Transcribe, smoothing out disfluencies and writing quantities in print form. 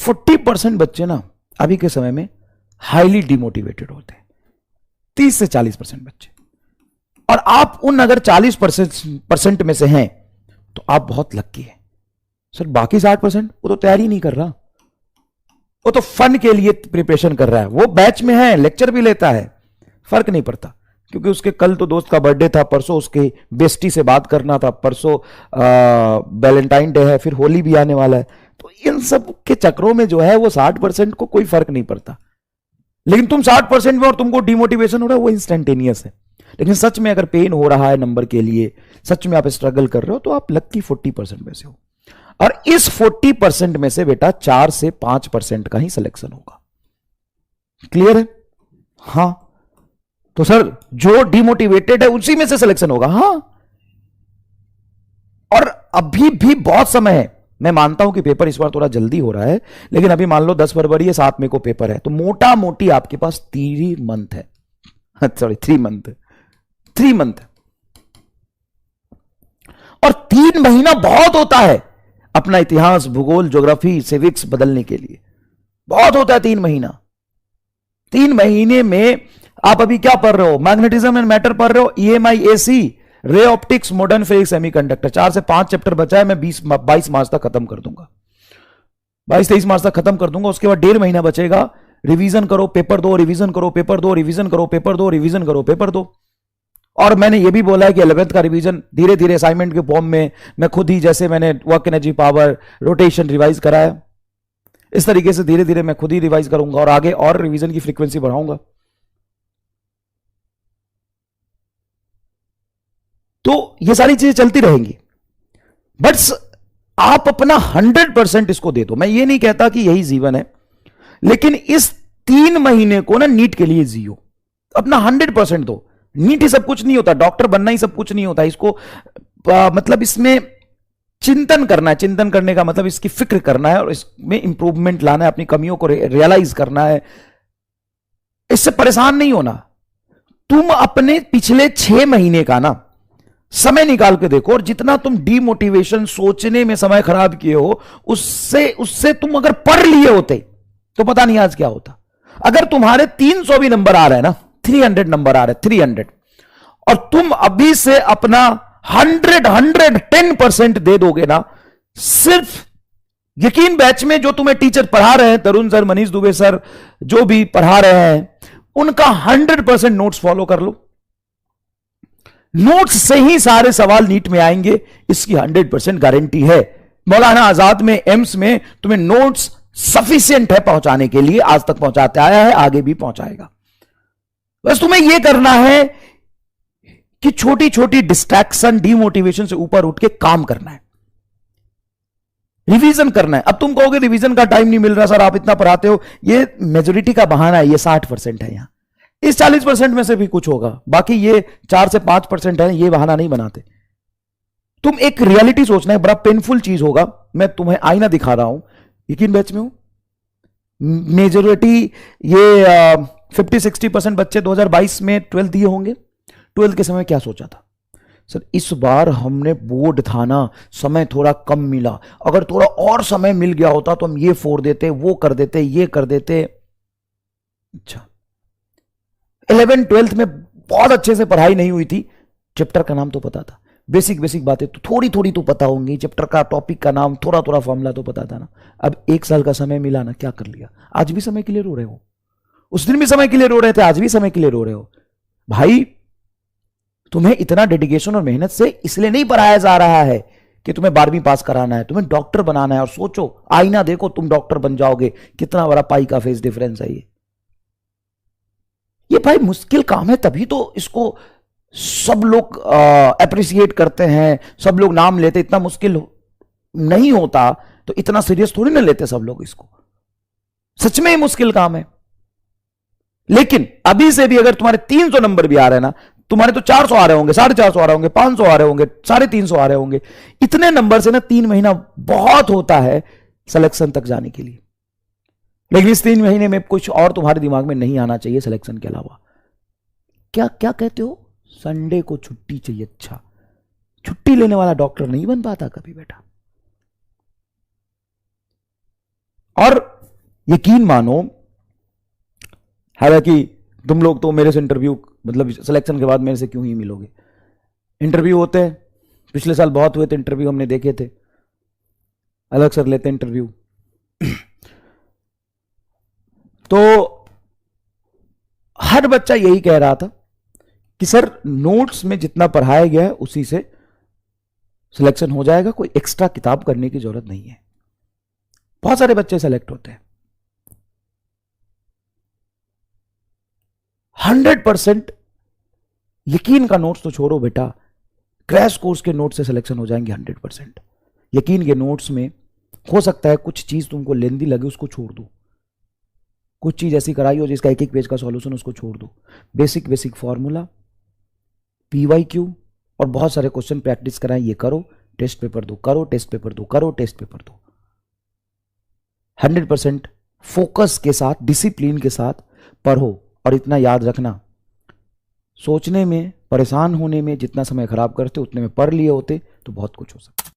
40% बच्चे ना अभी के समय में हाईली डिमोटिवेटेड होते हैं, 30 से 40% बच्चे। और आप उन अगर 40% में से हैं तो आप बहुत लक्की हैं सर। बाकी 60% वो तो तैयारी नहीं कर रहा, वो तो फन के लिए प्रिपरेशन कर रहा है, वो बैच में है, लेक्चर भी लेता है, फर्क नहीं पड़ता, क्योंकि उसके कल तो दोस्त का बर्थडे था, परसों उसके बेस्टी से बात करना था, परसों वैलेंटाइन डे है, फिर होली भी आने वाला है। तो इन सब के चक्रों में जो है वो 60% को कोई फर्क नहीं पड़ता। लेकिन तुम 60% में और तुमको डिमोटिवेशन हो रहा है, वो इंस्टेंटेनियस है। लेकिन सच में अगर पेन हो रहा है नंबर के लिए, सच में आप स्ट्रगल कर रहे हो, तो आप लक्की 40% में से हो। और इस 40% में से बेटा 4 से 5% का ही सिलेक्शन होगा। क्लियर है? हां। तो सर जो डिमोटिवेटेड है उसी में से सिलेक्शन होगा। हां। और अभी भी बहुत समय है। मैं मानता हूं कि पेपर इस बार थोड़ा जल्दी हो रहा है, लेकिन अभी मान लो 10 फरवरी है, 7 मई को पेपर है, तो मोटा मोटी आपके पास 3 मंथ है। सॉरी 3 मंथ है, 3 मंथ है। और 3 महीना बहुत होता है अपना इतिहास, भूगोल, ज्योग्राफी, सिविक्स बदलने के लिए। बहुत होता है 3 महीना। 3 महीने में आप अभी क्या पढ़ रहे हो? मैग्नेटिज्म एंड मैटर पढ़ रहे हो, EMI AC, ray optics, modern physics, semiconductor. 4 से 5 चैप्टर बचा है, मैं 22 मार्च तक खत्म कर दूंगा, 22-23 मार्च तक खत्म कर दूंगा। उसके बाद 1.5 महीना बचेगा। रिवीजन करो, पेपर दो, रिवीजन करो, पेपर दो, रिवीजन करो, पेपर दो, रिवीजन करो, पेपर दो। और मैंने ये भी बोला है कि 11th का रिवीजन धीरे धीरे असाइनमेंट के फॉर्म में मैं खुद ही, जैसे मैंने work energy, power, rotation revise कराया, इस तरीके से धीरे धीरे मैं खुद ही रिवाइज करूंगा और आगे और रिवीजन की फ्रीक्वेंसी बढ़ाऊंगा। तो ये सारी चीजें चलती रहेंगी, बट आप अपना 100% इसको दे दो। मैं ये नहीं कहता कि यही जीवन है, लेकिन इस 3 महीने को ना नीट के लिए जियो, अपना 100% दो। नीट ही सब कुछ नहीं होता, डॉक्टर बनना ही सब कुछ नहीं होता। इसको मतलब इसमें चिंतन करना है। चिंतन करने का मतलब इसकी फिक्र करना है और इसमें इंप्रूवमेंट लाना है, अपनी कमियों को रियलाइज करना है। इससे परेशान नहीं होना। तुम अपने पिछले 6 महीने का ना समय निकाल के देखो, और जितना तुम डीमोटिवेशन, सोचने में समय खराब किए हो, उससे तुम अगर पढ़ लिए होते तो पता नहीं आज क्या होता। अगर तुम्हारे 300 भी नंबर आ रहे हैं ना, 300 नंबर आ रहे हैं, 300, और तुम अभी से अपना 110% दे दोगे ना, सिर्फ यकीन बैच में जो तुम्हें टीचर पढ़ा रहे हैं, तरुण सर, मनीष दुबे सर, जो भी पढ़ा रहे हैं, उनका 100% नोट्स फॉलो कर लो। नोट्स से ही सारे सवाल नीट में आएंगे, इसकी 100% गारंटी है। मौलाना आजाद में, एम्स में तुम्हें नोट्स सफिशिएंट है पहुंचाने के लिए, आज तक पहुंचाते आया है, आगे भी पहुंचाएगा। बस तुम्हें यह करना है कि छोटी छोटी डिस्ट्रैक्शन, डीमोटिवेशन से ऊपर उठ के काम करना है, रिवीजन करना है। अब तुम कहोगे रिवीजन का टाइम नहीं मिल रहा सर, आप इतना पढ़ाते हो। ये मेजोरिटी का बहाना है, ये 60% है। यहां इस 40% में से भी कुछ होगा, बाकी ये 4 से 5% है, ये बहाना नहीं बनाते। तुम एक रियलिटी सोचना है, बड़ा पेनफुल चीज होगा। मैं तुम्हें आईना दिखा रहा हूं, यकीन बैच में हूं, मेजोरिटी ये 50-60% बच्चे 2022 में 12th दिए होंगे। 12th के समय क्या सोचा था? सर इस बार हमने बोर्ड था ना, समय थोड़ा कम मिला, अगर थोड़ा और समय मिल गया होता तो हम ये फोड़ देते, वो कर देते, ये कर देते। अच्छा, 11th 12th में बहुत अच्छे से पढ़ाई नहीं हुई थी, चैप्टर का नाम तो पता था, बेसिक बेसिक बातें तो थोड़ी थोड़ी तो पता होंगी, चैप्टर का, टॉपिक का नाम, थोड़ा थोड़ा फॉर्मूला तो पता था ना। अब 1 साल का समय मिला ना, क्या कर लिया? आज भी समय के लिए रो रहे हो, उस दिन भी समय के लिए रो रहे थे, आज भी समय के लिए रो रहे हो। भाई तुम्हें इतना डेडिकेशन और मेहनत से इसलिए नहीं पढ़ाया जा रहा है कि तुम्हें 12वीं पास कराना है, तुम्हें डॉक्टर बनाना है। और सोचो, आईना देखो, तुम डॉक्टर बन जाओगे, कितना बड़ा पाई का फेस डिफरेंस है ये भाई मुश्किल काम है, तभी तो इसको सब लोग अप्रिशिएट करते हैं, सब लोग नाम लेते। इतना मुश्किल नहीं होता तो इतना सीरियस थोड़ी ना लेते सब लोग इसको। सच में ही मुश्किल काम है। लेकिन अभी से भी अगर तुम्हारे 300 नंबर भी आ रहे हैं ना, तुम्हारे तो 400 आ रहे होंगे, 450 आ रहे होंगे, 500 आ रहे होंगे, 350 आ रहे होंगे, इतने नंबर से ना 3 महीना बहुत होता है सिलेक्शन तक जाने के लिए। लेकिन इस 3 महीने में कुछ और तुम्हारे दिमाग में नहीं आना चाहिए सिलेक्शन के अलावा। क्या क्या कहते हो? संडे को छुट्टी चाहिए। अच्छा, छुट्टी लेने वाला डॉक्टर नहीं बन पाता कभी बेटा। और यकीन मानो, हालांकि तुम लोग तो मेरे से इंटरव्यू मतलब सिलेक्शन के बाद मेरे से क्यों ही मिलोगे, इंटरव्यू होते हैं, पिछले साल बहुत हुए थे इंटरव्यू, हमने देखे थे, अलग सर लेते इंटरव्यू। तो हर बच्चा यही कह रहा था कि सर नोट्स में जितना पढ़ाया गया है उसी से सिलेक्शन हो जाएगा, कोई एक्स्ट्रा किताब करने की जरूरत नहीं है। बहुत सारे बच्चे सेलेक्ट होते हैं। 100% यकीन का नोट्स तो छोड़ो बेटा, क्रैश कोर्स के नोट्स से सिलेक्शन हो जाएंगे 100%। यकीन के नोट्स में हो सकता है कुछ चीज तुमको लेंदी लगे, उसको छोड़ दो, कुछ चीज ऐसी कराई हो जिसका एक एक पेज का सॉल्यूशन, उसको छोड़ दो। बेसिक फॉर्मूला, PYQ और बहुत सारे क्वेश्चन प्रैक्टिस कराएं, ये करो, टेस्ट पेपर दो, करो टेस्ट पेपर दो, करो टेस्ट पेपर दो। 100% फोकस के साथ, डिसिप्लिन के साथ पढ़ो। और इतना याद रखना, सोचने में, परेशान होने में जितना समय खराब करते उतने में पढ़ लिए होते तो बहुत कुछ हो सकता।